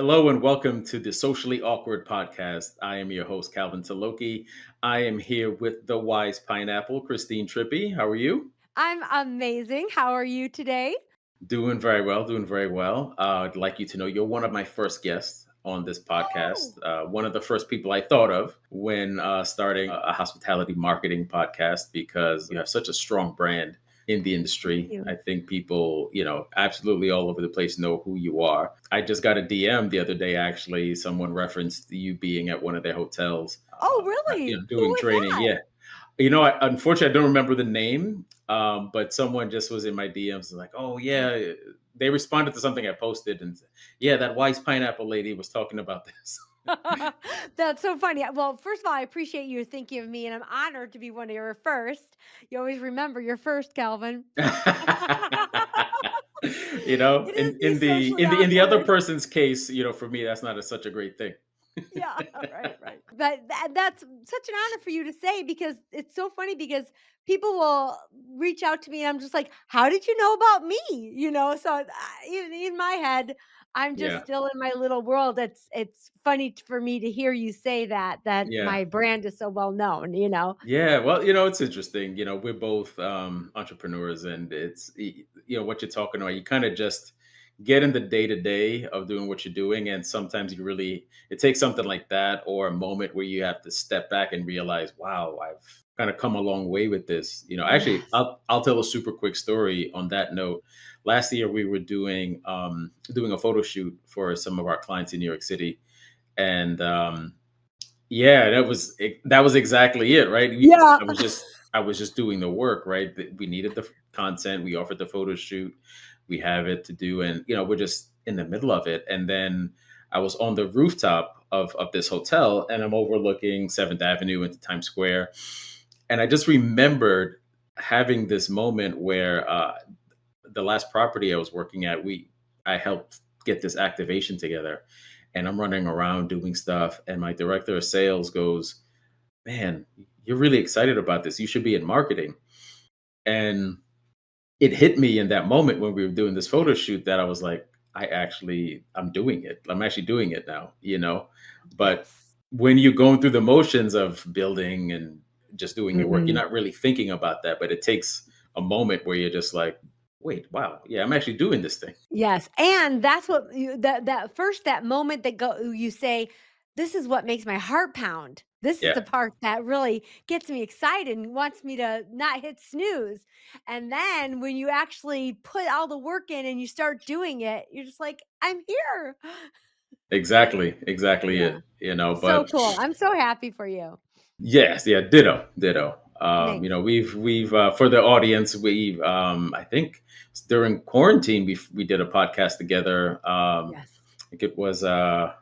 Hello and welcome to the Socially Awkward Podcast. I am your host, Calvin Tilokee. I am here with the wise pineapple, Christine Trippi. How are you? I'm amazing. How are you today? Doing very well, doing very well. I'd like you to know you're one of my first guests on this podcast. Oh, One of the first people I thought of when starting a hospitality marketing podcast because you have such a strong brand in the thank industry. I you. think people, absolutely all over the place know who you are. I just got a DM the other day, actually. Someone referenced you being at one of their hotels, Oh, really? Who doing was training. that? Yeah. Unfortunately, I don't remember the name, but someone just was in my DMs like, "Oh yeah," they responded to something I posted, and yeah, that wise pineapple lady was talking about this. That's so funny. Well, first of all, I appreciate you thinking of me, and I'm honored to be one of your first. You always remember your first, Calvin. It is In the the socially in the other awkward. person's case, for me, that's not such a great thing. Yeah, right. That's such an honor for you to say because it's so funny because people will reach out to me and I'm just like, "How did you know about me?" So in my head, I'm just Yeah, still in my little world. It's funny for me to hear you say that yeah. my brand is so well known. Yeah, well, it's interesting. We're both entrepreneurs, and what you're talking about. You kind of just get in the day to day of doing what you're doing, and sometimes it takes something like that or a moment where you have to step back and realize, wow, I've kind of come a long way with this. Actually, Yes. I'll tell a super quick story on that note. Last year, we were doing a photo shoot for some of our clients in New York City, and yeah, that was exactly it, right? Yeah. I was just doing the work, right? We needed the content, we offered the photo shoot, we have it to do, and we're just in the middle of it. And then I was on the rooftop of this hotel, and I'm overlooking Seventh Avenue into Times Square, and I just remembered having this moment where the last property I was working at, we I helped get this activation together, and I'm running around doing stuff, and my director of sales goes, "Man, you're really excited about this. You should be in marketing." And it hit me in that moment when we were doing this photo shoot that I was like, I'm doing it. I'm actually doing it now. But Yes. when you're going through the motions of building and just doing your work, you're Mhm. not really thinking about that. But it takes a moment where you're just like, wait, wow, yeah, I'm actually doing this thing. Yes, and that's what you that moment that you say, "This is what makes my heart pound. This is Yeah, the part that really gets me excited and wants me to not hit snooze." And then when you actually put all the work in and you start doing it, you're just like, "I'm here." exactly Yeah, it. so But cool. I'm so happy for you. yes, yeah, ditto. Thanks. We've for the audience, I think during quarantine we did a podcast together. Yes. I think it was The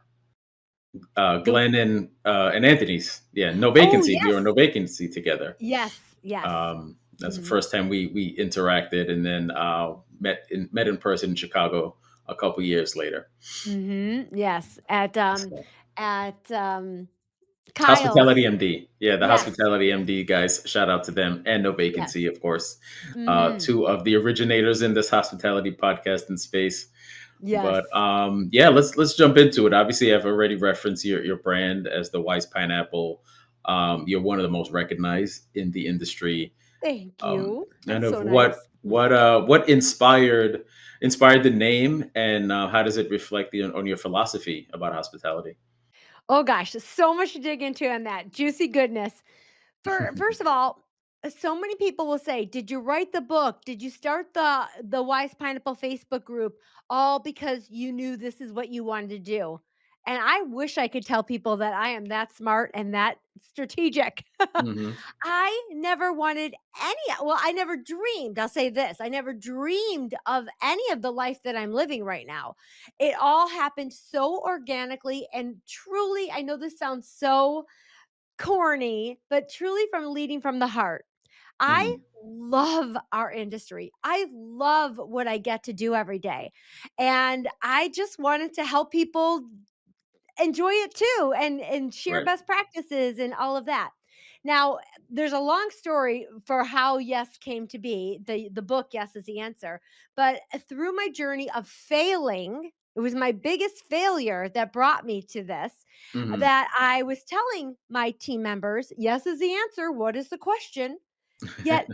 Glenn and Anthony's. Yeah, no Oh, vacancy. We were yes. no vacancy together. Yes. That's the Mhm. first time we interacted, and then met in person in Chicago a couple years later. Yes, So, at, Kyle's. Hospitality MD. Yeah, the Yes, Hospitality yes, MD guys, shout out to them. And No yes. Vacancy, of course. Mhm. Two of the originators in this hospitality podcast in space. But Yes. yeah, let's jump into it. Obviously, I've already referenced your brand as the Wise Pineapple. You're one of the most recognized in the industry. Thank you. Kind That's of so nice. what inspired the name, and how does it reflect on your philosophy about hospitality? Oh gosh, there's so much to dig into on that juicy goodness. First of all, so many people will say, "Did you write the book? Did you start the Wise Pineapple Facebook group all because you knew this is what you wanted to do?" And I wish I could tell people that I am that smart and that strategic. Hmm. I never wanted I never dreamed, I'll say this, I never dreamed of any of the life that I'm living right now. It all happened so organically and truly, I know this sounds so corny, but truly from leading from the heart. I Hmm. love our industry. I love what I get to do every day. And I just wanted to help people enjoy it too and share Right. best practices and all of that. Now, there's a long story for how yes came to be. The book yes is the answer. But through my journey of failing It was my biggest failure that brought me to this, Mhm. that I was telling my team members, yes is the answer. What is the question? Yet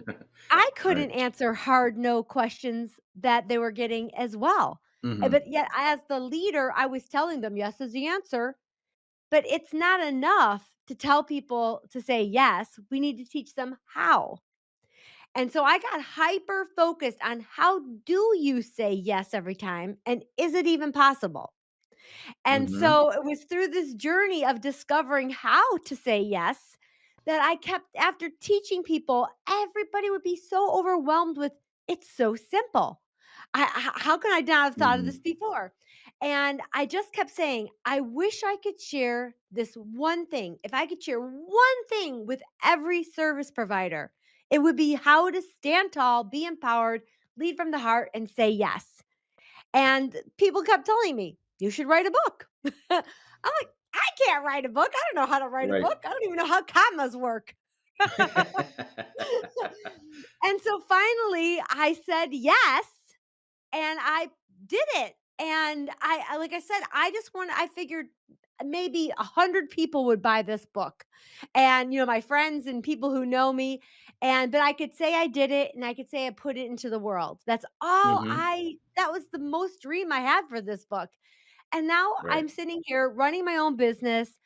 I Right. couldn't answer hard no questions that they were getting as well. Mhm. But yet, as the leader, I was telling them, yes is the answer. But it's not enough to tell people to say yes. We need to teach them how. And so I got hyper focused on how do you say yes every time? And is it even possible? And Mhm. so it was through this journey of discovering how to say yes that I kept, after teaching people, everybody would be so overwhelmed with it's so simple. How can I not have thought of this Mhm. before? And I just kept saying, I wish I could share this one thing. If I could share one thing with every service provider, it would be how to stand tall, be empowered, lead from the heart, and say yes. And people kept telling me, "You should write a book." I'm like, "I can't write a book. I don't know how to write a Right. book. I don't even know how commas work." And so finally I said yes, and I did it. And like I said, I figured maybe 100 people would buy this book. And my friends and people who know me, and but I could say I did it, and I could say I put it into the world. That's all Mhm. I that was the most dream I had for this book. And now Right. I'm sitting here running my own business,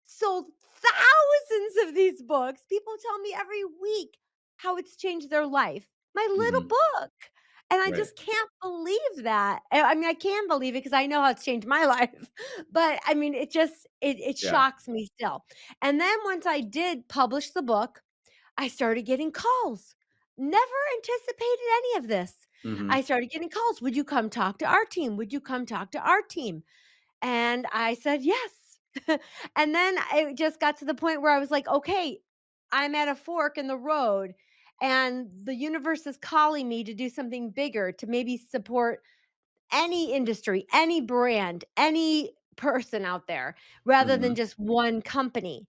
sold thousands of these books. People tell me every week how it's changed their life. My little Mhm. book. And I Right. just can't believe that. I mean, I can believe it because I know how it's changed my life. But I mean, it Yeah. shocks me still. And then once I did publish the book, I started getting calls. Never anticipated any of this. I Mhm. started getting calls. Would you come talk to our team? Would you come talk to our team? And I said, "Yes." And then it just got to the point where I was like, "Okay, I'm at a fork in the road, and the universe is calling me to do something bigger, to maybe support any industry, any brand, any person out there rather than Mhm. just one company."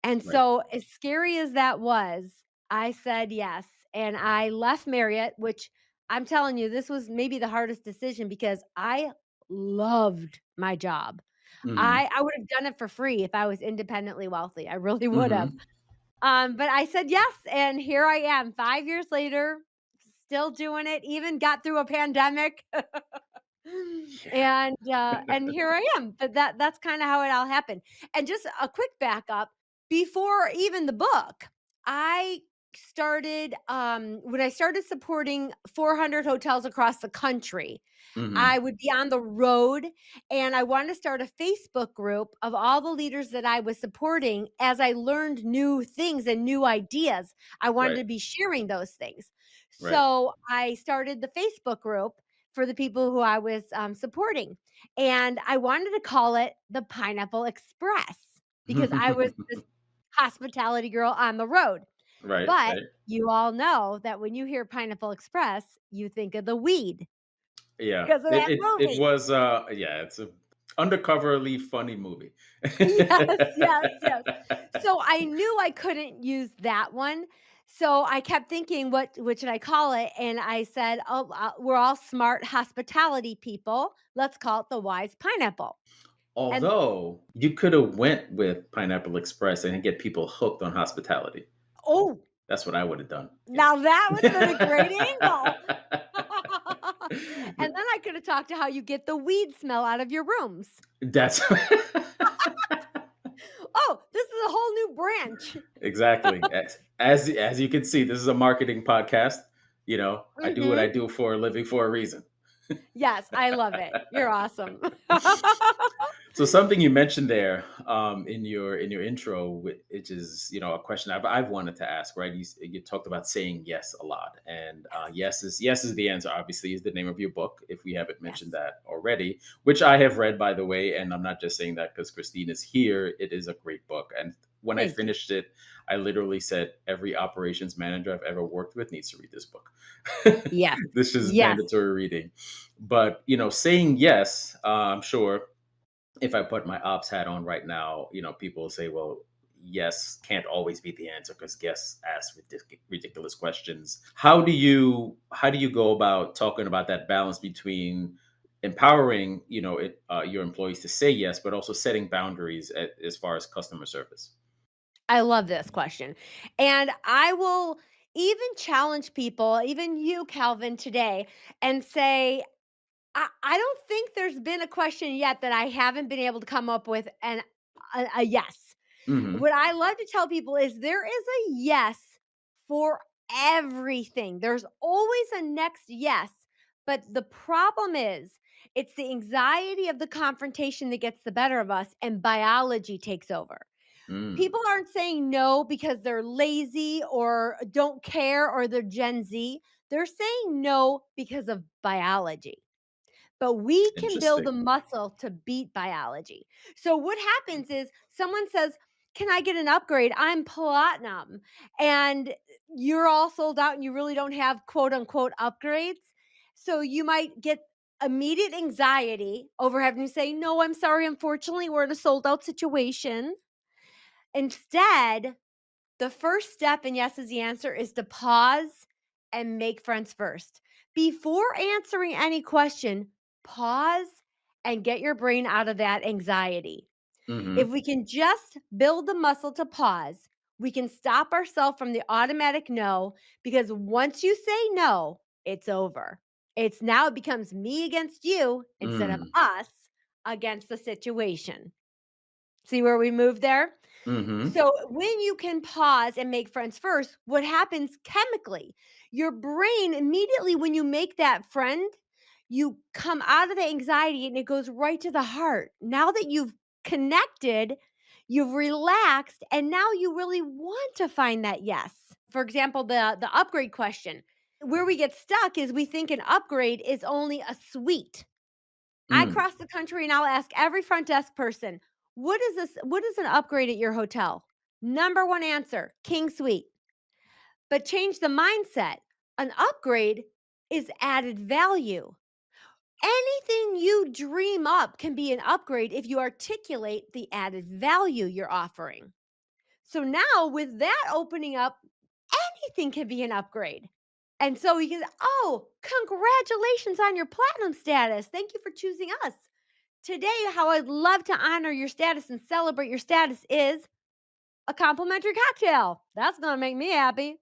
And Right. so, as scary as that was, I said yes. And I left Marriott, which I'm telling you, this was maybe the hardest decision because I loved my job. Mhm. I would have done it for free if I was independently wealthy. I really would have. Mhm. But I said yes, and here I am 5 years later, still doing it, even got through a pandemic. And here I am. But that's kinda how it all happened. And just a quick backup, before even the book, I started, when I started supporting 400 hotels across the country, I Mhm. would be on the road, and I wanted to start a Facebook group of all the leaders that I was supporting as I learned new things and new ideas. I wanted Right. to be sharing those things. Right. So I started the Facebook group for the people who I was supporting. And I wanted to call it the Pineapple Express because I was this hospitality girl on the road. Right. But Right. you all know that when you hear Pineapple Express, you think of the weed Yeah. because of that It movie. was yeah, it's a undercoverly funny movie. Yes, yes, yes. So I knew I couldn't use that one. So I kept thinking, what should I call it? And I said, "Oh, we're all smart hospitality people. Let's call it the Wise Pineapple." And Although you could have went with Pineapple Express and get people hooked on hospitality. oh, That's what I would have done, you now that would have been a great know. angle. And then I could have talked to how you get the weed smell out of your rooms. That's Oh, this is a whole new branch. exactly. As you can see, this is a marketing podcast. I do what I Mhm. do for a living for a reason. Yes, I love it. You're awesome. So something you mentioned there in your intro, which is a question I've wanted to ask. Right, you talked about saying yes a lot, and yes is the answer. Obviously, is the name of your book. If we haven't Yes. mentioned that already, which I have read by the way, and I'm not just saying that because Christine is here. It is a great book, and when I Thank you. finished it, I literally said every operations manager I've ever worked with needs to read this book. Yes. This is Yes. mandatory reading. But saying yes, I'm sure if I put my ops hat on right now, people will say, well, yes can't always be the answer because guests ask ridiculous questions. How do you go about talking about that balance between empowering, your employees to say yes, but also setting boundaries as far as customer service. I love this question. And I will even challenge people, even you, Calvin, today, and say, I don't think there's been a question yet that I haven't been able to come up with a yes. Hmm. What I love to tell people is there is a yes for everything. There's always a next yes. But the problem is, it's the anxiety of the confrontation that gets the better of us, and biology takes over. Mm. People aren't saying no because they're lazy or don't care or they're Gen Z. They're saying no because of biology, but we can build the Interesting. muscle to beat biology. So what happens is someone says, "Can I get an upgrade? I'm platinum." And you're all sold out and you really don't have quote unquote upgrades. So you might get immediate anxiety over having to say, "No, I'm sorry. Unfortunately, we're in a sold out situation." Instead, the first step in yes is the answer is to pause and make friends first. Before answering any question, pause and get your brain out of that anxiety. If Hmm. we can just build the muscle to pause, we can stop ourselves from the automatic no, because once you say no, it's over. It's now it becomes me against you instead of Mm. us against the situation. See where we move there? Hmm. So when you can pause and make friends first, what happens chemically? Your brain immediately when you make that friend, you come out of the anxiety and it goes right to the heart. Now that you've connected, you've relaxed, and now you really want to find that yes. For example, the upgrade question. Where we get stuck is we think an upgrade is only a suite. I Mm. cross the country and I'll ask every front desk person, what is an upgrade at your hotel? Number one answer, king suite. But change the mindset. An upgrade is added value. Anything you dream up can be an upgrade if you articulate the added value you're offering. So now with that opening up, anything can be an upgrade. And so you can, oh, congratulations on your platinum status. Thank you for choosing us. Today, how I'd love to honor your status and celebrate your status is a complimentary cocktail. That's going to make me happy.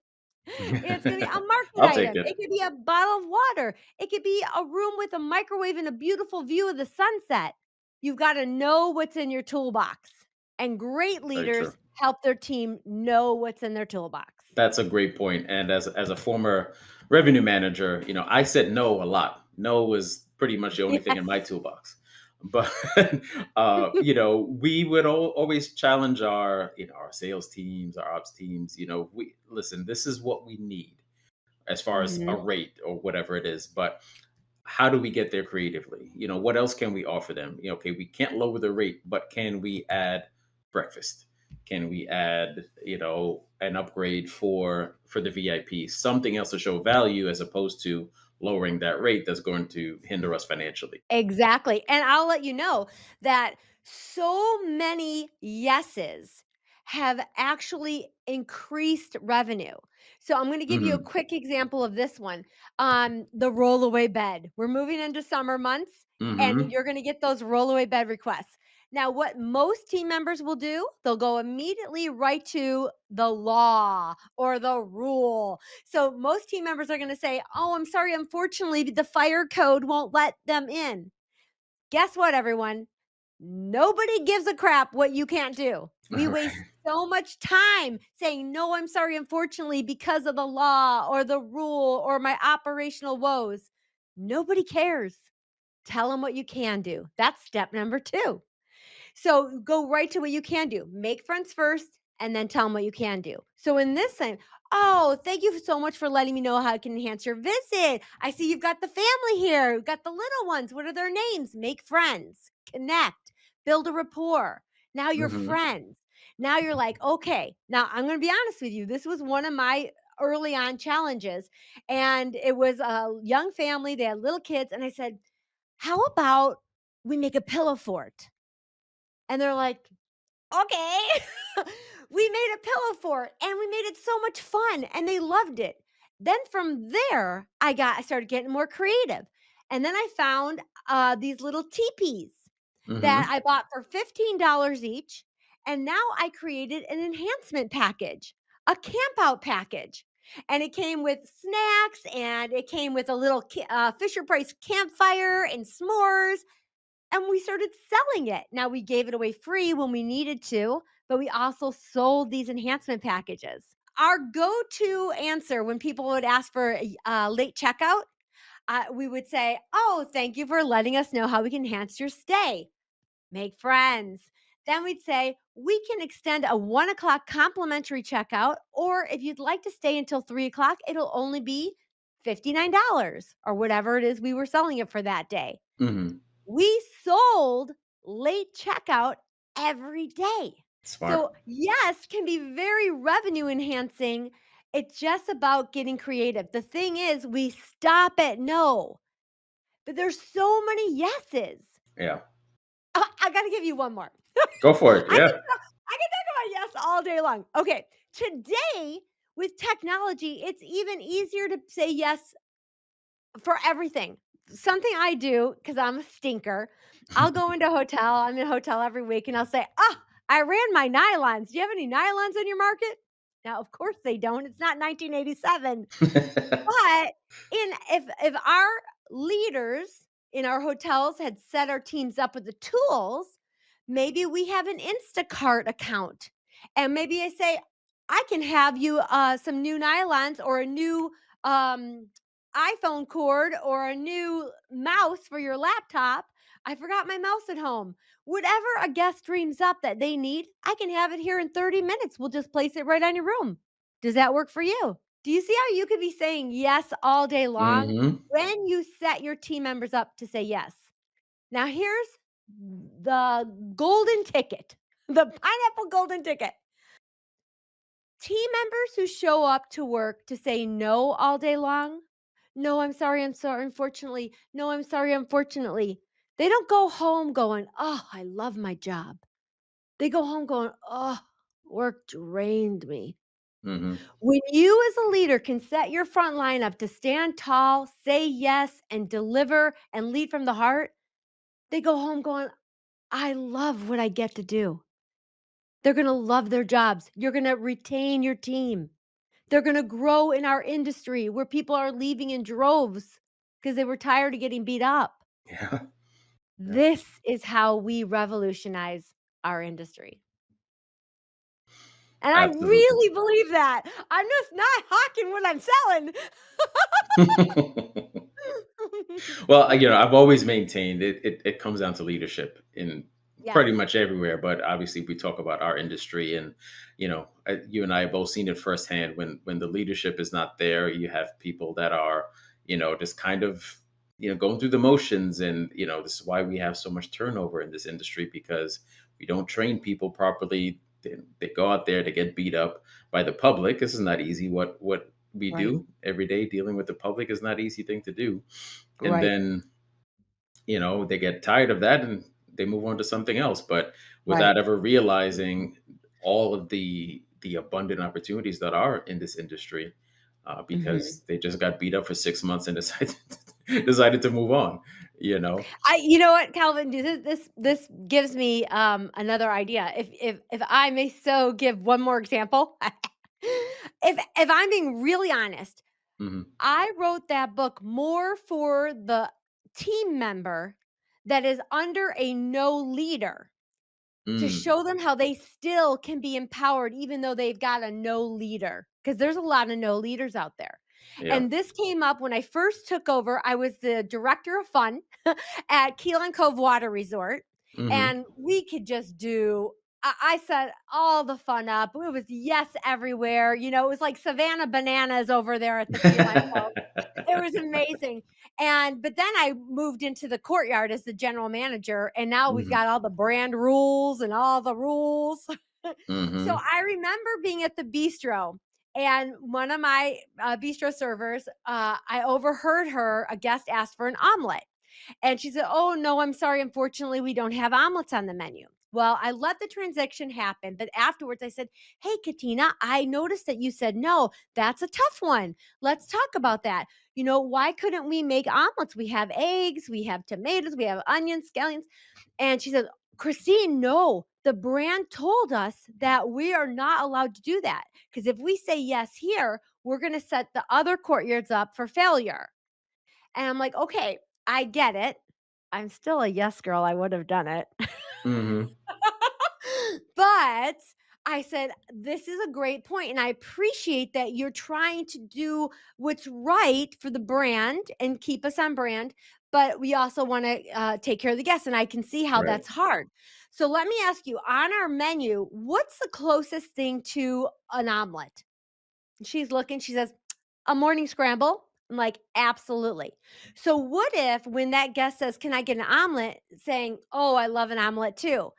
It's going to be a market I'll take item. it. It could be a bottle of water. It could be a room with a microwave and a beautiful view of the sunset. You've got to know what's in your toolbox. And great Very true. leaders help their team know what's in their toolbox. That's a great point. And as a former revenue manager, I said no a lot. No was pretty much the only thing in my Yes. toolbox. But we would always challenge our sales teams, our ops teams. We listen. This is what we need as far as a Mhm. rate or whatever it is. But how do we get there creatively? What else can we offer them? Okay, we can't lower the rate, but can we add breakfast? Can we add, an upgrade for the VIP, something else to show value as opposed to lowering that rate that's going to hinder us financially? Exactly, and I'll let you know that so many yeses have actually increased revenue. So I'm gonna give you a Hmm. quick example of this one. The rollaway bed. We're moving into summer months, and Hmm. you're gonna get those rollaway bed requests. Now, what most team members will do, they'll go immediately right to the law or the rule. So most team members are going to say, "Oh, I'm sorry, unfortunately, the fire code won't let them in." Guess what, everyone? Nobody gives a crap what you can't do. We waste so much time saying, "No, I'm sorry, unfortunately, because of the law or the rule or my operational woes." Nobody cares. Tell them what you can do. That's step number 2. So go right to what you can do. Make friends first and then tell them what you can do. So in this thing, oh, thank you so much for letting me know how I can enhance your visit. I see you've got the family here. You've got the little ones. What are their names? Make friends, connect, build a rapport. Now you're Hmm. friends. Now you're like, okay, now I'm going to be honest with you. This was one of my early on challenges. And it was a young family. They had little kids. And I said, how about we make a pillow fort? And they're like, okay. We made a pillow fort and we made it so much fun and they loved it. Then from there, I started getting more creative. And then I found these little teepees that Mhm. I bought for $15 each. And now I created an enhancement package, a camp out package. And it came with snacks and it came with a little Fisher Price campfire and s'mores. And we started selling it. Now we gave it away free when we needed to, but we also sold these enhancement packages. Our go to answer when people would ask for a late checkout, we would say, "Oh, thank you for letting us know how we can enhance your stay. Make friends." Then we'd say, "We can extend a 1 o'clock complimentary checkout, or if you'd like to stay until 3 o'clock, it'll only be $59 or whatever it is we were selling it for that day." Mhm. We sold late checkout every day. Smart. So, yes, can be very revenue enhancing. It's just about getting creative. The thing is, we stop at no, but there's so many yeses. Yeah. I got to give you one more. Go for it. I can Yeah. talk about yes all day long. Okay, today with technology, it's even easier to say yes for everything. Something I do, because 'cause I'm a stinker, I'll go into a hotel, I'm in a hotel every week, and I'll say, "Ah, I ran my nylons. Do you have any nylons on your market?" Now, of course they don't. It's not 1987. But if our leaders in our hotels had set our teams up with the tools, maybe we have an Instacart account. And maybe I say, I can have you some new nylons or a new um, iPhone cord or a new mouse for your laptop. I forgot my mouse at home. Whatever a guest dreams up that they need, I can have it here in 30 minutes. We'll just place it right on your room. Does that work for you? Do you see how you could be saying yes all day long Mhm. when you set your team members up to say yes? Now, here's the golden ticket, the pineapple golden ticket. Team members who show up to work to say no all day long, no, I'm sorry, unfortunately, no, I'm sorry, unfortunately. They don't go home going, oh, I love my job. They go home going, oh, work drained me. Mhm. When you as a leader can set your front line up to stand tall, say yes, and deliver and lead from the heart, they go home going, I love what I get to do. They're going to love their jobs. You're going to retain your team. They're going to grow in our industry where people are leaving in droves because they were tired of getting beat up. Yeah. Yeah. This is how we revolutionize our industry. And I Absolutely. really believe that. I'm just not hawking what I'm selling. Well, I've always maintained it comes down to leadership in Yes, pretty much everywhere, but obviously we talk about our industry and you and I have both seen it firsthand when the leadership is not there, you have people that are, just kind of, going through the motions and, this is why we have so much turnover in this industry because we don't train people properly. They go out there to get beat up by the public. This is not easy. What we right, do every day dealing with the public is not easy thing to do. And right, then, they get tired of that and they move on to something else, but right. without ever realizing all of the abundant opportunities that are in this industry, Mhm. because they just got beat up for 6 months and decided to move on. You know. You know what, Calvin, this gives me another idea. If I may so give one more example. If I'm being really honest, Hmm. I wrote that book more for the team member that is under a no leader to Mm, show them how they still can be empowered even though they've got a no leader, because there's a lot of no leaders out there. yeah. And this came up when I first took over. I was the director of fun at Keelan Cove Water Resort, Hmm. and we could just do I set all the fun up. It was yes everywhere. It was like Savannah Bananas over there at the Keelan Cove. It was amazing. But then I moved into the courtyard as the general manager, and now we've Hmm. got all the brand rules and all the rules. So Hmm. I remember being at the bistro, and one of my bistro servers, I overheard her, a guest asked for an omelet. And she said, "Oh, no, I'm sorry. Unfortunately, we don't have omelets on the menu." Well, I let the transaction happen, but afterwards I said, "Hey, Katina, I noticed that you said no. That's a tough one. Let's talk about that. Why couldn't we make omelets? We have eggs, we have tomatoes, we have onions, scallions." And she said, "Christine, no. The brand told us that we are not allowed to do that because if we say yes here, we're going to set the other courtyards up for failure." And I'm like, "Okay, I get it. I'm still a yes girl. I would have done it." Hmm. But I said, "This is a great point, and I appreciate that you're trying to do what's right for the brand and keep us on brand, but we also want to take care of the guests, and I can see how Right. that's hard." So let me ask you, on our menu, what's the closest thing to an omelet? She's looking, she says, "A morning scramble." I'm like, "Absolutely." So what if when that guest says, "Can I get an omelet?" saying, "Oh, I love an omelet too."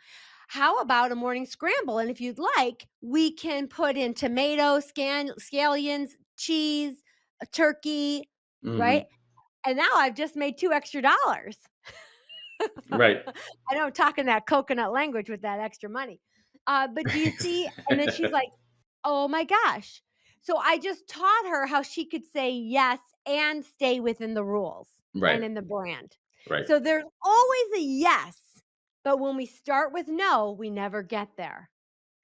How about a morning scramble? And if you'd like, we can put in tomatoes, scallions, cheese, a turkey, right? Hmm. And now I've just made 2 extra dollars. Right. I know I'm talking that coconut language with that extra money. But do you see? And then she's like, "Oh my gosh." So I just taught her how she could say yes and stay within the rules Right. and in the brand. Right. So there's always a yes, but when we start with no, we never get there.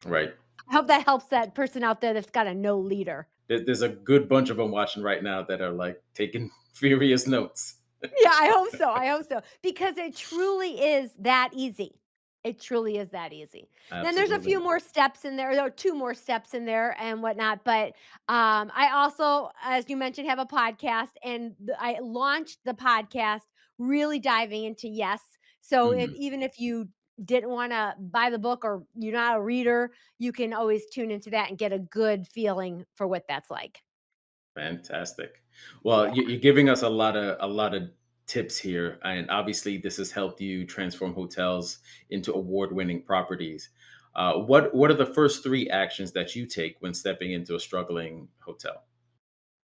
Right. I hope that helps that person out there that's got a no leader. There's a good bunch of them watching right now that are like taking furious notes. Yeah, I hope so, I hope so, because it truly is that easy. It truly is that easy. Then there's a few Absolutely. more steps in there, 2 more steps in there and whatnot, but, I also, as you mentioned, have a podcast, and I launched the podcast really diving into yes. So Hmm. if you didn't wanna buy the book or you're not a reader, you can always tune into that and get a good feeling for what that's like. Fantastic. Well, Yeah. you're giving us a lot of tips here, and obviously this has helped you transform hotels into award-winning properties. What are the first three actions that you take when stepping into a struggling hotel?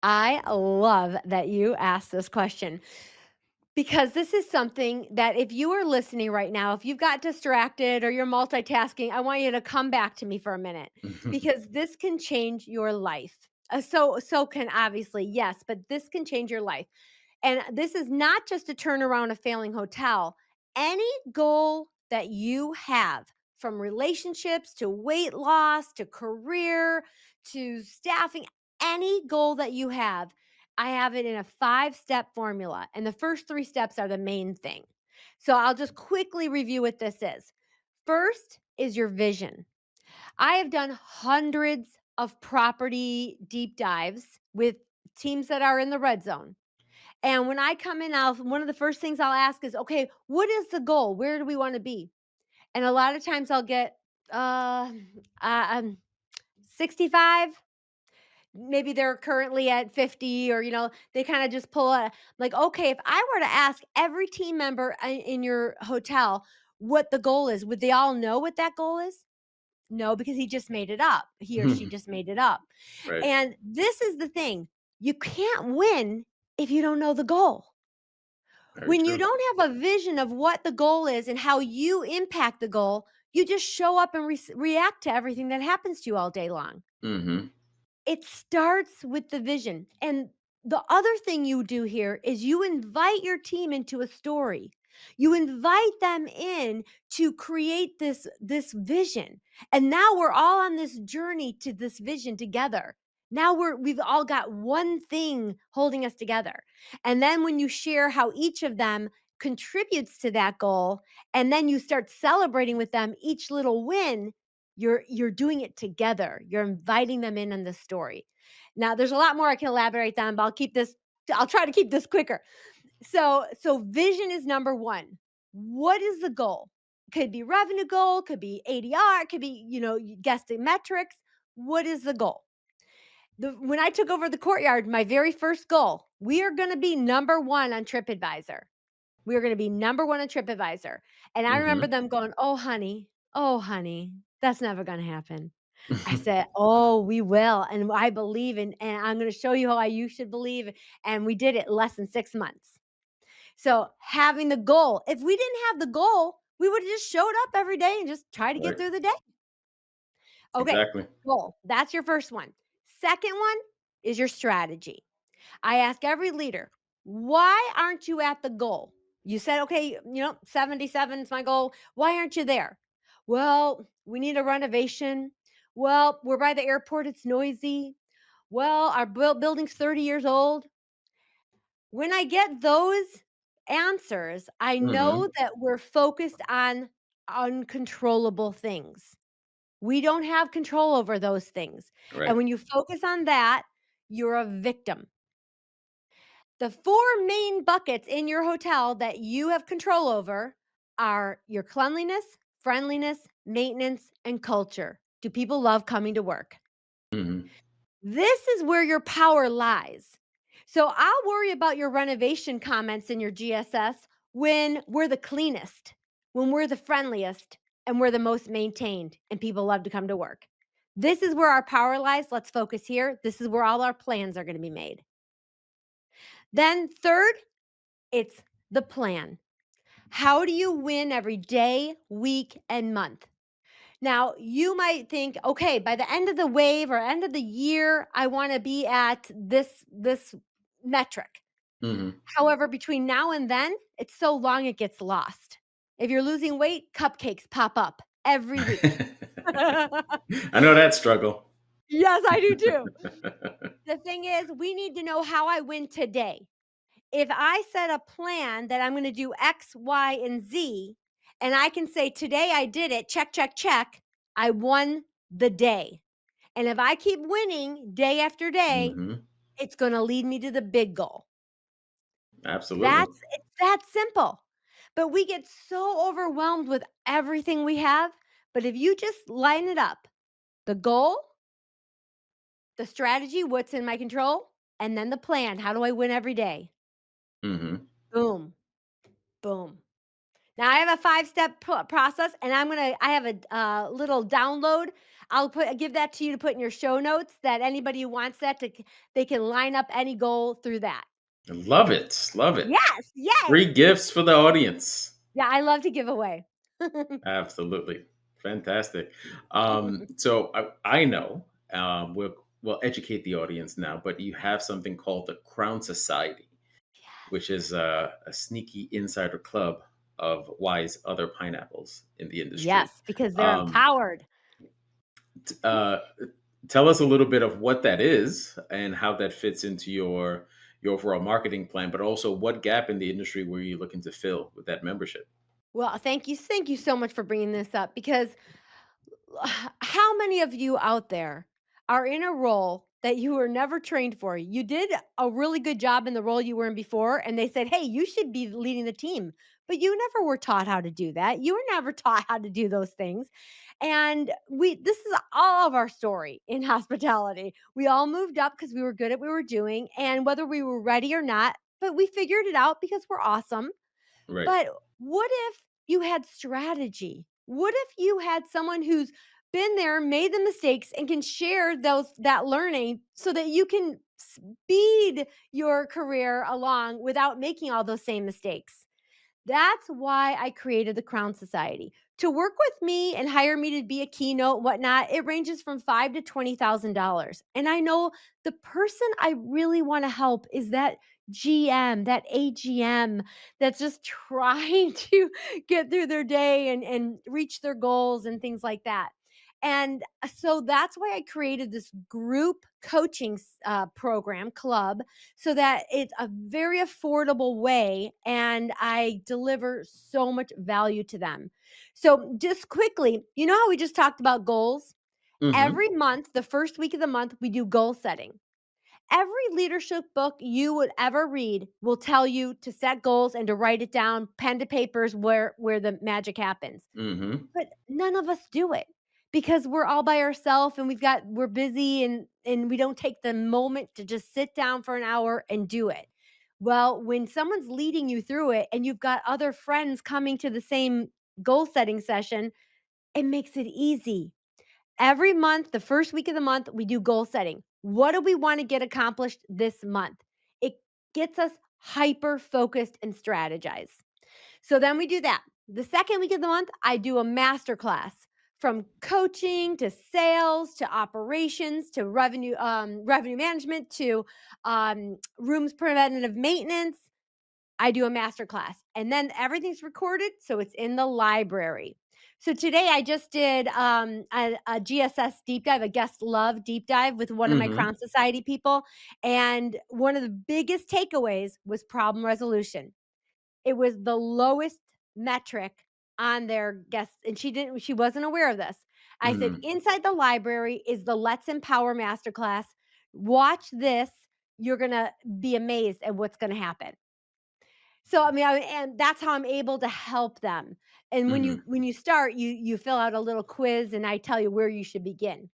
I love that you asked this question. Because this is something that if you are listening right now, if you've got distracted or you're multitasking, I want you to come back to me for a minute because this can change your life. So can obviously, yes, but this can change your life. And this is not just to turn around a failing hotel. Any goal that you have, from relationships to weight loss to career to staffing, any goal that you have, I have it in a 5-step formula. And the first 3 steps are the main thing. So I'll just quickly review what this is. First is your vision. I have done hundreds of property deep dives with teams that are in the red zone. And when I come in, one of the first things I'll ask is, "Okay, what is the goal? Where do we want to be?" And a lot of times I'll get uh, uh um 65. Maybe they're currently at 50, or they kind of just pull a, like, okay, if I were to ask every team member in your hotel what the goal is, would they all know what that goal is? No, because he just made it up. He or she just made it up. Right. And this is the thing. You can't win if you don't know the goal. Very When you true. don't have a vision of what the goal is and how you impact the goal, you just show up and react to everything that happens to you all day long. Hmm. It starts with the vision. And the other thing you do here is you invite your team into a story. You invite them in to create this vision. And now we're all on this journey to this vision together. Now we've all got one thing holding us together. And then when you share how each of them contributes to that goal, and then you start celebrating with them each little win, you're doing it together. You're inviting them in on the story. Now, there's a lot more I can elaborate on, but I'll try to keep this quicker. So vision is number 1. What is the goal? Could be revenue goal, could be ADR, could be, guest metrics. What is the goal? When I took over the courtyard, my very first goal, we are going to be number 1 on TripAdvisor. We were gonna be number 1 on TripAdvisor, and I remember Hmm. them going, oh, honey, that's never gonna happen." I said, "Oh, we will, and I believe and I'm gonna show you how you should believe," and we did it in less than 6 months. So, having the goal. If we didn't have the goal, We would have just showed up every day and just try to get Right. through the day. Okay, Exactly. goal. That's your first one. Second one is your strategy. I ask every leader, why aren't you at the goal? You said, okay, 77 is my goal. Why aren't you there? Well, we need a renovation. Well, we're by the airport. It's noisy. Well, our building's 30 years old. When I get those answers, I know Mhm. that we're focused on uncontrollable things. We don't have control over those things. And Right. when you focus on that, you're a victim. The 4 main buckets in your hotel that you have control over are your cleanliness, friendliness, maintenance, and culture. Do people love coming to work? Mhm. This is where your power lies. So I'll worry about your renovation comments in your GSS when we're the cleanest, when we're the friendliest, and we're the most maintained, and people love to come to work. This is where our power lies. Let's focus here. This is where all our plans are going to be made. Then, third, it's the plan. How do you win every day, week, and month? Now, you might think, okay, by the end of the wave or end of the year, I want to be at this metric. Mhm. However, between now and then, it's so long it gets lost. If you're losing weight, cupcakes pop up every week. I know that struggle. Yes, I do too. The thing is, we need to know how I win today. If I set a plan that I'm going to do X, Y, and Z, and I can say, today I did it, check, check, check, I won the day. And if I keep winning day after day, Mhm. it's going to lead me to the big goal. Absolutely. It's that simple. But we get so overwhelmed with everything we have. But if you just line it up, the goal, the strategy, what's in my control, and then the plan, how do I win every day? Mhm. Boom, boom. Now I have a 5-step process, and I have a little download. Give that to you to put in your show notes. That anybody who wants that they can line up any goal through that. Love it. Love it. Yes, Free yay! gifts for the audience. Yeah, I love to give away. Absolutely. Fantastic. So I know we'll educate the audience now, but you have something called the Crown Society, which is a sneaky insider club of wise other pineapples in the industry. Yes, because they're Um, empowered. uh, Tell us a little bit of what that is and how that fits into your overall marketing plan, but also what gap in the industry were you looking to fill with that membership? Well, thank you so much for bringing this up because how many of you out there are in a role that you were never trained for? You did a really good job in the role you were in before, and they said, hey, you should be leading the team. But you never were taught how to do that. You were never taught how to do those things. And this is all of our story in hospitality. We all moved up because we were good at what we were doing, and whether we were ready or not, but we figured it out because we're awesome. Right. But what if you had strategy? What if you had someone who's been there, made the mistakes, and can share that learning so that you can speed your career along without making all those same mistakes? That's why I created the Crown Society. To work with me and hire me to be a keynote, whatnot, it ranges from five to $20,000. And I know the person I really want to help is that GM, that AGM that's just trying to get through their day and reach their goals and things like that. And so that's why I created this group coaching program club so that it's a very affordable way and I deliver so much value to them. So, just quickly, you know how we just talked about goals? Hmm. Every month, the first week of the month, we do goal setting. Every leadership book you would ever read will tell you to set goals and to write it down, pen to papers where the magic happens. Hmm. But none of us do it because we're all by ourselves and we're busy and we don't take the moment to just sit down for an hour and do it. Well, when someone's leading you through it and you've got other friends coming to the same goal setting session, it makes it easy. Every month, the first week of the month, we do goal setting. What do we want to get accomplished this month? It gets us hyper focused and strategize. So then we do that. The second week of the month, I do a master class from coaching to sales to operations to revenue management to rooms preventative maintenance. I do a master class and then everything's recorded. So it's in the library. So today I just did a GSS deep dive, a guest love deep dive with one of my Mhm. Crown Society people. And one of the biggest takeaways was problem resolution. It was the lowest metric on their guests, and she wasn't aware of this. I said, Mhm. "Inside the library is the Let's Empower masterclass. Watch this. You're gonna be amazed at what's gonna happen." So, I mean, and that's how I'm able to help them. And when you Mhm. when you start, you fill out a little quiz, and I tell you where you should begin.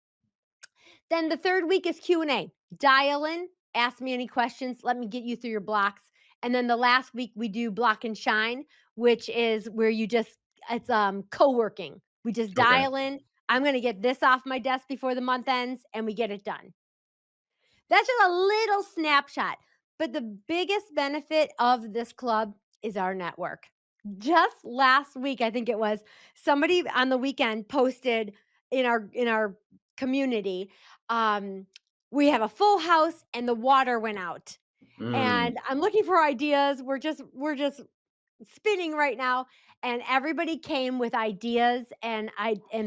Then the third week is Q&A. Dial in, ask me any questions, let me get you through your blocks. And then the last week we do block and shine, which is where you just it's co-working. We just Okay. dial in, I'm going to get this off my desk before the month ends and we get it done. That's just a little snapshot. But the biggest benefit of this club is our network. Just last week, I think it was, somebody on the weekend posted in our community, um, we have a full house and the water went out. Mm. And I'm looking for ideas. We're just spinning right now. And everybody came with ideas and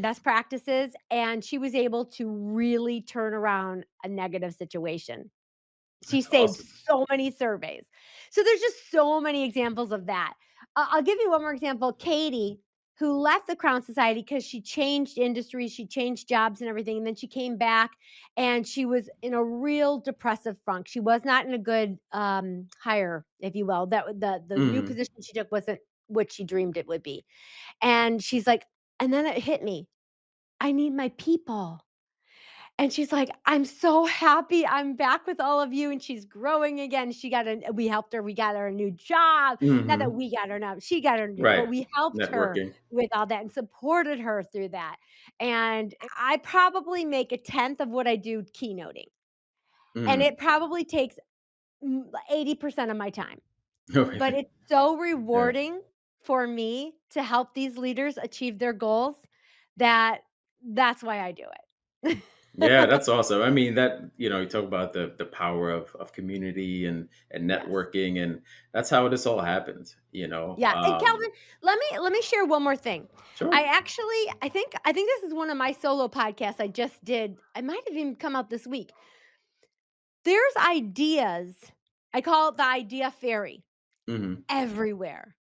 best practices. And she was able to really turn around a negative situation. She That's saved awesome. so many surveys. So there's just so many examples of that. I'll give you one more example. Katie, who left the Crown Society because she changed industries, she changed jobs and everything, and then she came back and she was in a real depressive funk. She was not in a good hire, if you will. The new Mhm. position she took wasn't what she dreamed it would be. And she's like, and then it hit me. I need my people. And she's like, "I'm so happy I'm back with all of you," and she's growing again. We helped her, we got her a new job. Not that Mhm. we got her now, she got her new, but Right. we helped her Networking. with all that and supported her through that. And I probably make a tenth of what I do keynoting, and Mhm. it probably takes 80% of my time. But Okay. it's so Yeah. rewarding for me to help these leaders achieve their goals that that's why I do it. Yeah, that's awesome. I mean, that you talk about the power of community and Yes. networking, and that's how this all happens. Yeah, and Calvin, let me share one more thing. Sure. I think this is one of my solo podcasts I just did. I might have even come out this week. There's ideas. I call it the idea fairy Mhm. everywhere.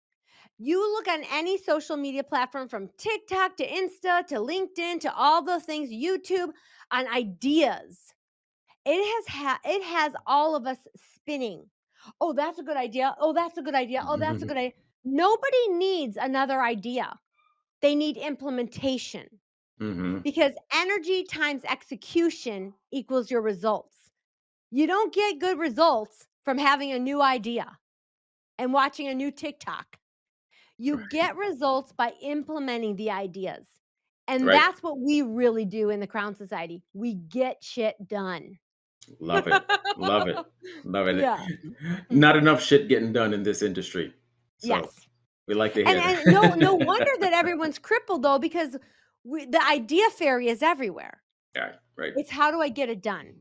You look on any social media platform from TikTok to Insta to LinkedIn to all those things, YouTube on ideas. It has all of us spinning. Oh, that's a good idea. Oh, that's a good idea. Oh, that's a good idea. Nobody needs another idea. They need implementation Mhm. because energy times execution equals your results. You don't get good results from having a new idea and watching a new TikTok. You get results by implementing the ideas. And Right. that's what we really do in the Crown Society. We get shit done. Love it. Love it. Love it. Yeah. Not enough shit getting done in this industry. So Yes. we like to And hear and no that. wonder that everyone's crippled though, because the idea fairy is everywhere. Yeah, right. It's how do I get it done?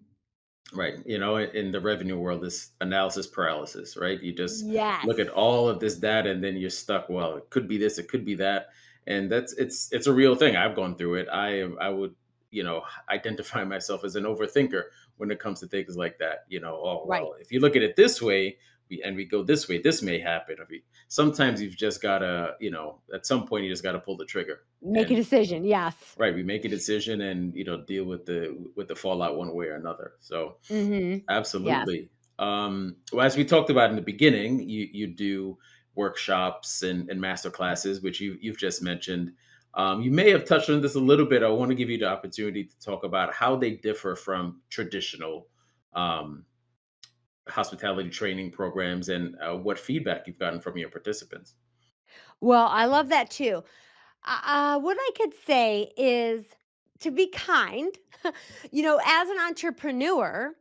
Right. In the revenue world, this analysis paralysis, right? You just look at Yes. all of this data and then you're stuck. Well, it could be this, it could be that. And it's a real thing. I've gone through it. I would, identify myself as an overthinker when it comes to things like that. Oh Right. well, if you look at it this way, we go this way, this may happen. Sometimes you've just gotta, at some point you just gotta pull the trigger. Make a And decision. Yes. right, we make a decision and deal with the fallout one way or another. So Mhm. Yes. absolutely. Well, as we talked about in the beginning, you do workshops and master classes, which you've just mentioned. You may have touched on this a little bit. I want to give you the opportunity to talk about how they differ from traditional um, hospitality training programs and what feedback you've gotten from your participants. Well, I love that too. What I could say is to be kind. As an entrepreneur,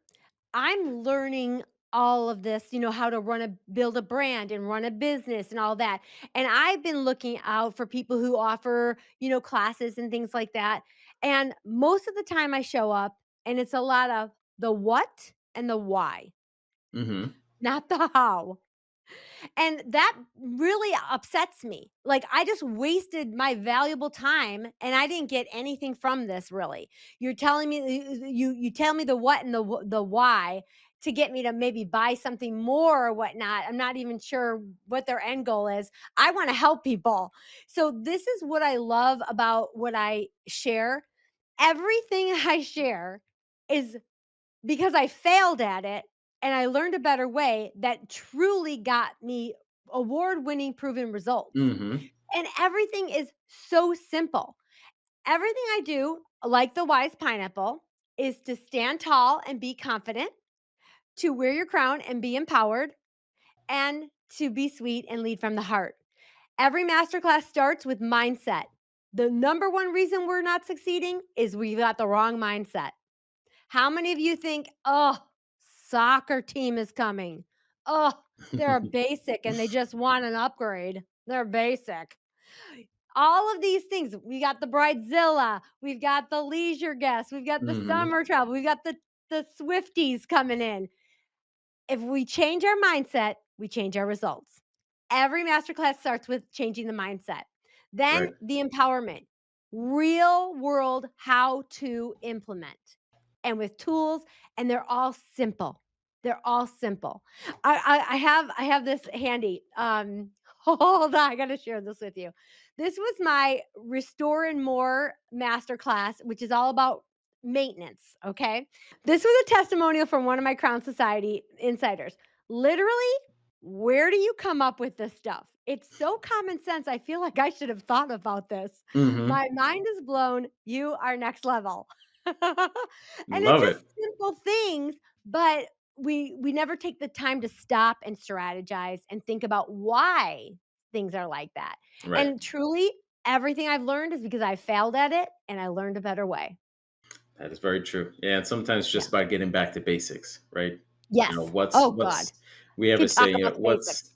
I'm learning all of this, how to build a brand and run a business and all that. And I've been looking out for people who offer, classes and things like that. And most of the time I show up and it's a lot of the what and the why, Mhm. not the how. And that really upsets me. Like, I just wasted my valuable time and I didn't get anything from this really. You're telling me you tell me the what and the why to get me to maybe buy something more or whatnot. I'm not even sure what their end goal is. I want to help people. So this is what I love about what I share. Everything I share is because I failed at it and I learned a better way that truly got me award-winning proven results. Mhm. And everything is so simple. Everything I do, like the wise pineapple, is to stand tall and be confident, to wear your crown and be empowered, and to be sweet and lead from the heart. Every masterclass starts with mindset. The number one reason we're not succeeding is we got the wrong mindset. How many of you think, "Oh, soccer team is coming. Oh, they're basic and they just want an upgrade. They're basic." All of these things. We got the bridezilla, we've got the leisure guests, we've got the Mhm. summer travel, we've got the Swifties coming in. If we change our mindset, we change our results. Every masterclass starts with changing the mindset. Then Right. the empowerment, real world how to implement, and with tools, and they're all simple. They're all simple. I have this handy. Hold on, I got to share this with you. This was my Restore and More masterclass, which is all about maintenance. Okay, this was a testimonial from one of my Crown Society insiders. Literally, where do you come up with this stuff? It's so common sense. I feel like I should have thought about this. Mhm. My mind is blown. You are next level. And it's Love just it. simple things, but we never take the time to stop and strategize and think about why things are like that. Right. And truly, everything I've learned is because I failed at it and I learned a better way. That is very true. Yeah, and sometimes Yeah. just by getting back to basics, right? Yes. What's Oh god. what's we have a Can talk saying, about the basics.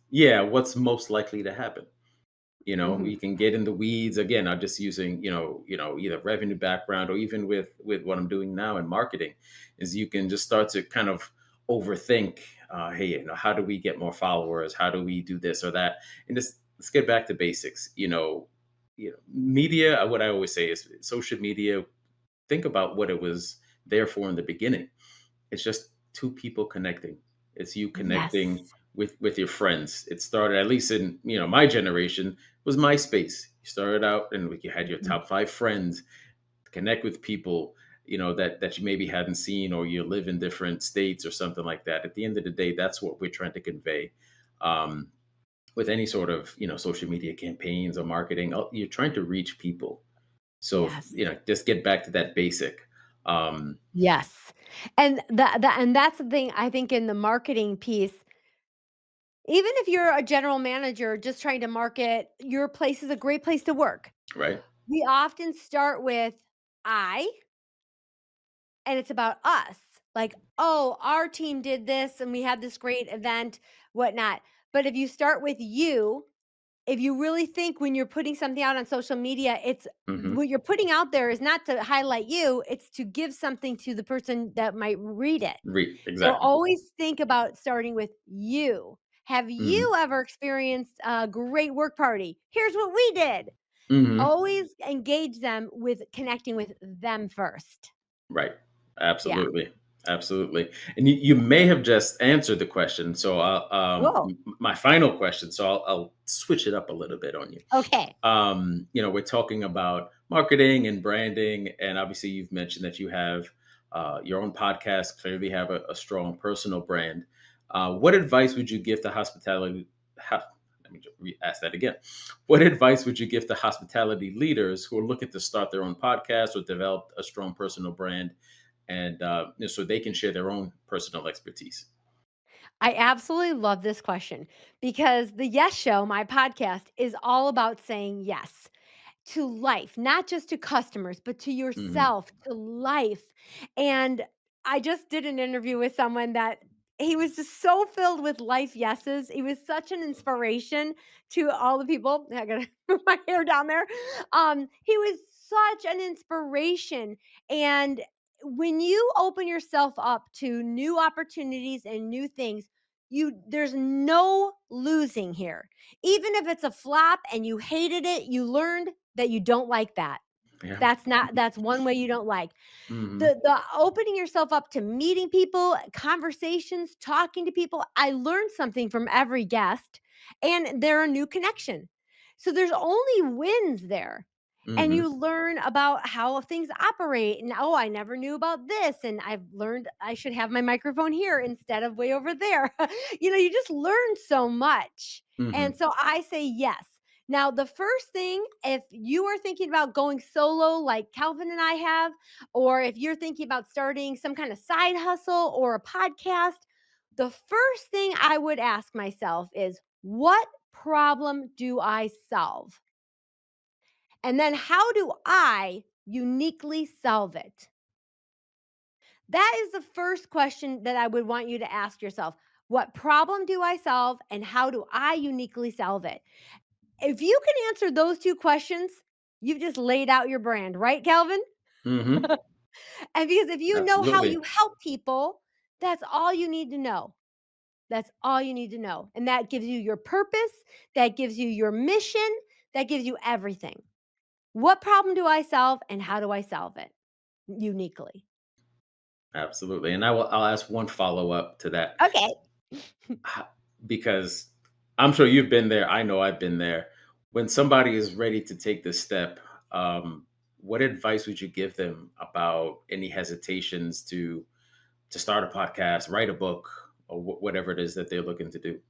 what's most likely to happen? Mhm. We can get in the weeds again. I'm just using, either revenue background or even with what I'm doing now in marketing, is you can just start to kind of overthink. Hey, how do we get more followers? How do we do this or that? And just let's get back to basics. Media. What I always say is social media. Think about what it was there for in the beginning. It's just two people connecting. It's you Yes. connecting with your friends. It started, at least in my generation, was MySpace. You started out and you had your Mm. top 5 friends, connect with people that you maybe hadn't seen, or you live in different states or something like that. At the end of the day, that's what we're trying to convey. Um, with any sort of social media campaigns or marketing, you're trying to reach people. So Yes. just get back to that basic. Um, Yes. And that's the thing I think in the marketing piece, even if you're a general manager just trying to market your place is a great place to work, right. we often start with I, and it's about us. Like, oh, our team did this and we had this great event, whatnot. But if you start with you, if you really think when you're putting something out on social media, it's Hmm. what you're putting out there is not to highlight you, it's to give something to the person that might read it. So Exactly. always think about starting with you. Have Hmm. you ever experienced a great work party? Here's what we did. Hmm. Always engage them with connecting with them first. Right. Yeah. Absolutely. Absolutely. And you may have just answered the question. So Whoa. my final question. So I'll switch it up a little bit on you. Okay. We're talking about marketing and branding, and obviously you've mentioned that you have your own podcast. Clearly, have a strong personal brand. What advice would you give to hospitality? Let me ask that again. What advice would you give to hospitality leaders who are looking to start their own podcast or develop a strong personal brand, and so they can share their own personal expertise? I absolutely love this question because the Yes Show, my podcast, is all about saying yes to life, not just to customers, but to Hmm. yourself, to life. And I just did an interview with someone that he was just so filled with life yeses. He was such an inspiration to all the people. I gotta move my hair down there. He was such an inspiration. And when you open yourself up to new opportunities and new things, there's no losing here. Even if it's a flop and you hated it, you learned that you don't like that. Yeah. That's one way you don't like Mhm. the opening yourself up to meeting people, conversations, talking to people. I learned something from every guest, and they're a new connection. So there's only wins there. And Mhm. you learn about how things operate. And oh, I never knew about this. And I've learned I should have my microphone here instead of way over there. You just learn so much. And Mhm. so I say yes. Now, the first thing, if you are thinking about going solo like Calvin and I have, or if you're thinking about starting some kind of side hustle or a podcast, the first thing I would ask myself is, what problem do I solve? And then how do I uniquely solve it? That is the first question that I would want you to ask yourself. What problem do I solve and how do I uniquely solve it? If you can answer those two questions, you've just laid out your brand, right, Calvin? Mhm. And because if you know how Absolutely. you help people, that's all you need to know. That's all you need to know. And that gives you your purpose, that gives you your mission, that gives you everything. What problem do I solve and how do I solve it uniquely? Absolutely. And I'll ask one follow-up to that. Okay. Ho Because I'm sure you've been there, I know I've been there. When somebody is ready to take this step, what advice would you give them about any hesitations to start a podcast, write a book, or whatever it is that they're looking to do?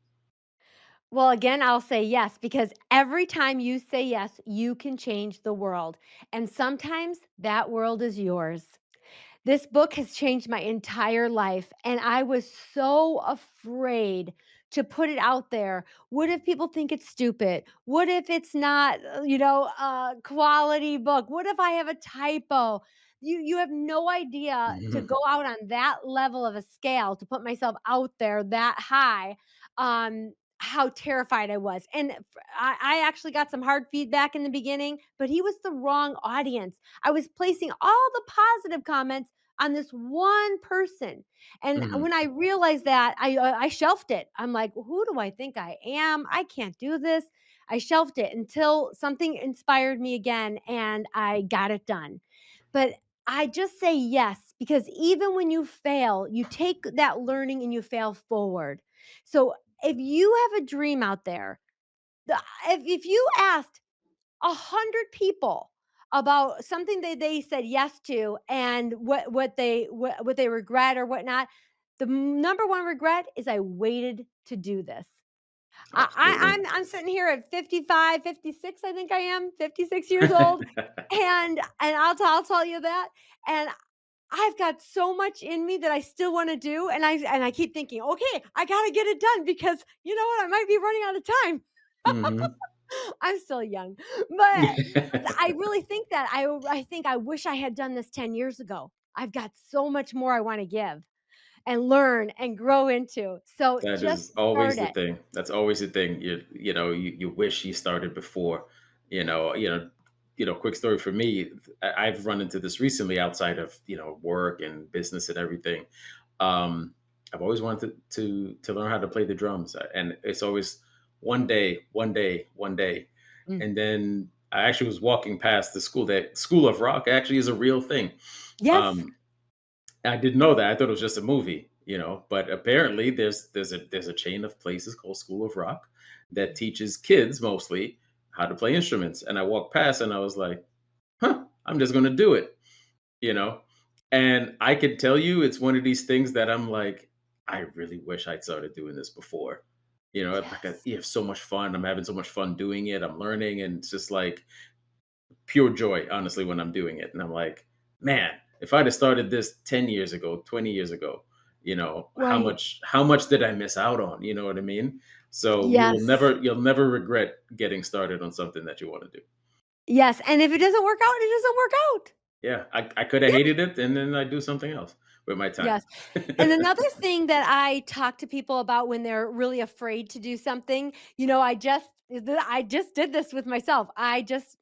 Well, again, I'll say yes because every time you say yes, you can change the world. And sometimes that world is yours. This book has changed my entire life, and I was so afraid to put it out there. What if people think it's stupid? What if it's not, a quality book? What if I have a typo? You have no idea to go out on that level of a scale to put myself out there that high. How terrified I was. And I actually got some hard feedback in the beginning, but he was the wrong audience. I was placing all the positive comments on this one person. And Mhm. when I realized that, I shelved it. I'm like, who do I think I am? I can't do this. I shelved it until something inspired me again and I got it done. But I just say yes because even when you fail, you take that learning and you fail forward. So if you have a dream out there, if you asked 100 people about something that they said yes to and what they regret or whatnot. The number one regret is I waited to do this. Absolutely. I'm sitting here at 55, 56. I think I am 56 years old, and I'll tell you that, and I've got so much in me that I still want to do, and I keep thinking, okay, I got to get it done because you know what, I might be running out of time. Mhm. I'm still young, but I really think that I think I wish I had done this 10 years ago. I've got so much more I wanna give and learn and grow into. So That just is always start the it. thing. That's always the thing. You wish you started before. You know, you know, quick story for me. I've run into this recently outside of work and business and everything. Um, I've always wanted to learn how to play the drums, and it's always one day, one day, one day, Mm. and then I actually was walking past the school. That School of Rock actually is a real thing. Yes. Um, I didn't know that. I thought it was just a movie, but apparently there's a chain of places called School of Rock that teaches kids mostly how to play instruments. And I walked past and I was like, "Huh, I'm just going to do it." You know? And I could tell you it's one of these things that I'm like, I really wish I'd started doing this before. Yes. You have so much fun. I'm having so much fun doing it. I'm learning and it's just like pure joy, honestly, when I'm doing it. And I'm like, man, if I'd have started this 10 years ago, 20 years ago, Right. how much did I miss out on? You know what I mean? So Yes. you'll never regret getting started on something that you want to do. Yes, and if it doesn't work out, it doesn't work out. Yeah, I could have Yeah. hated it and then I do something else. with my time. Yes. And another thing that I talk to people about when they're really afraid to do something, I just did this with myself. I just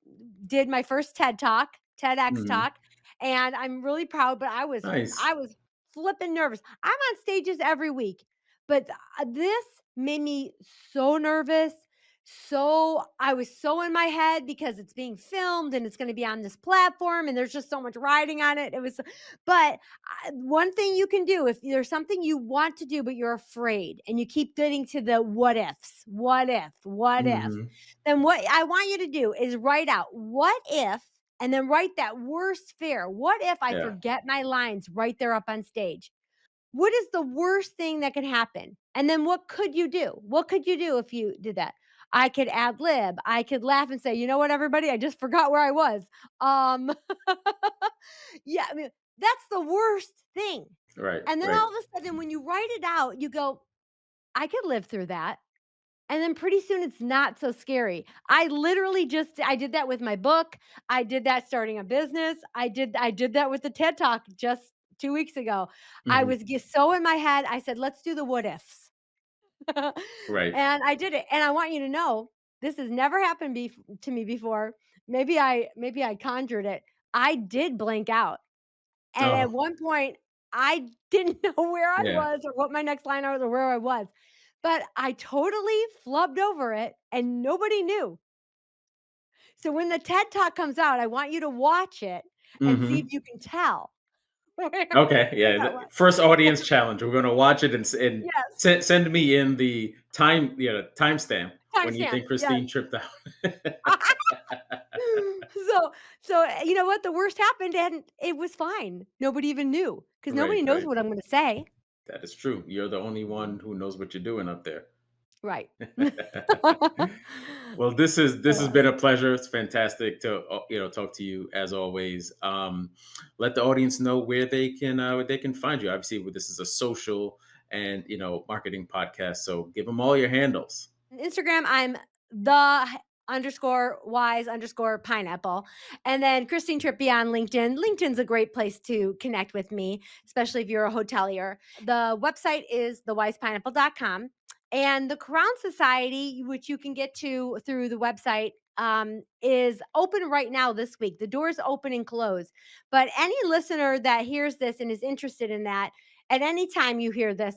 did my first TED Talk, TEDx Mhm. talk, and I'm really proud, but Nice. I was flipping nervous. I'm on stages every week, but this made me so nervous. So I was so in my head because it's being filmed and it's going to be on this platform and there's just so much riding on it. But one thing you can do if there's something you want to do but you're afraid and you keep getting to the what ifs, what if, Mhm. then what I want you to do is write out what if, and then write that worst fear. What if I Yeah. forget my lines right there up on stage? What is the worst thing that can happen? And then what could you do? What could you do if you did that? I could ad lib. I could laugh and say, you know what, everybody, I just forgot where I was. Um, yeah, I mean, that's the worst thing. Right, And then right. all of a sudden, when you write it out, you go, I could live through that. And then pretty soon it's not so scary. I did that with my book. I did that starting a business. I did that with the TED Talk just 2 weeks ago. I Mhm. was so in my head. I said, "Let's do the what ifs." Right. And I did it. And I want you to know this has never happened to me before. Maybe I conjured it. I did blank out. And Oh, at one point I didn't know where I yeah. was or what my next line was or where I was. But I totally flubbed over it and nobody knew. So when the TED Talk comes out, I want you to watch it and see if Mhm. you can tell Okay, where yeah, that the was. first audience challenge. We're gonna watch it and Yes. send me in the timestamp when you Timestamp. think Yes. Christine tripped out. You know what? The worst happened and it was fine. Nobody even knew because Right, nobody knows right. what I'm gonna say. That is true. You're the only one who knows what you're doing up there. Right. Well, this has Uh, been a pleasure. It's fantastic to talk to you as always. Let the audience know where they can find you. Obviously, this is a social and marketing podcast, so give them all your handles. Instagram, I'm the underscore wise underscore pineapple. And then Christine Trippi on LinkedIn. LinkedIn's a great place to connect with me, especially if you're a hotelier. The website is thewisepineapple.com. And the Crown Society, which you can get to through the website, is open right now this week. The doors open and close. But any listener that hears this and is interested in that, at any time you hear this,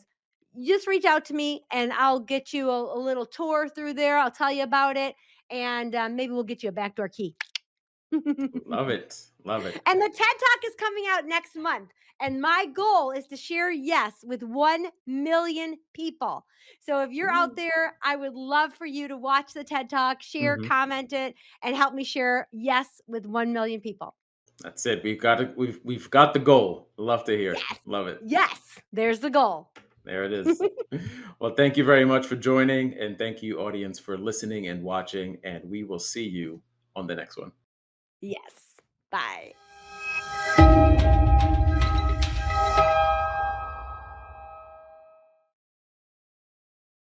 just reach out to me and I'll get you a little tour through there. I'll tell you about it. And maybe we'll get you a backdoor key. And Love it, love it. the TED Talk is coming out next month. And my goal is to share yes with 1 million people. So if you're out there, I would love for you to watch the TED Talk, share, Hmm. comment it, and help me share yes with 1 million people. That's it. We've got it. We've got the goal. Love to hear it. Yes. Love it. Yes. There's the goal. There it is. Well, thank you very much for joining, and thank you, audience, for listening and watching. And we will see you on the next one. Yes. Bye.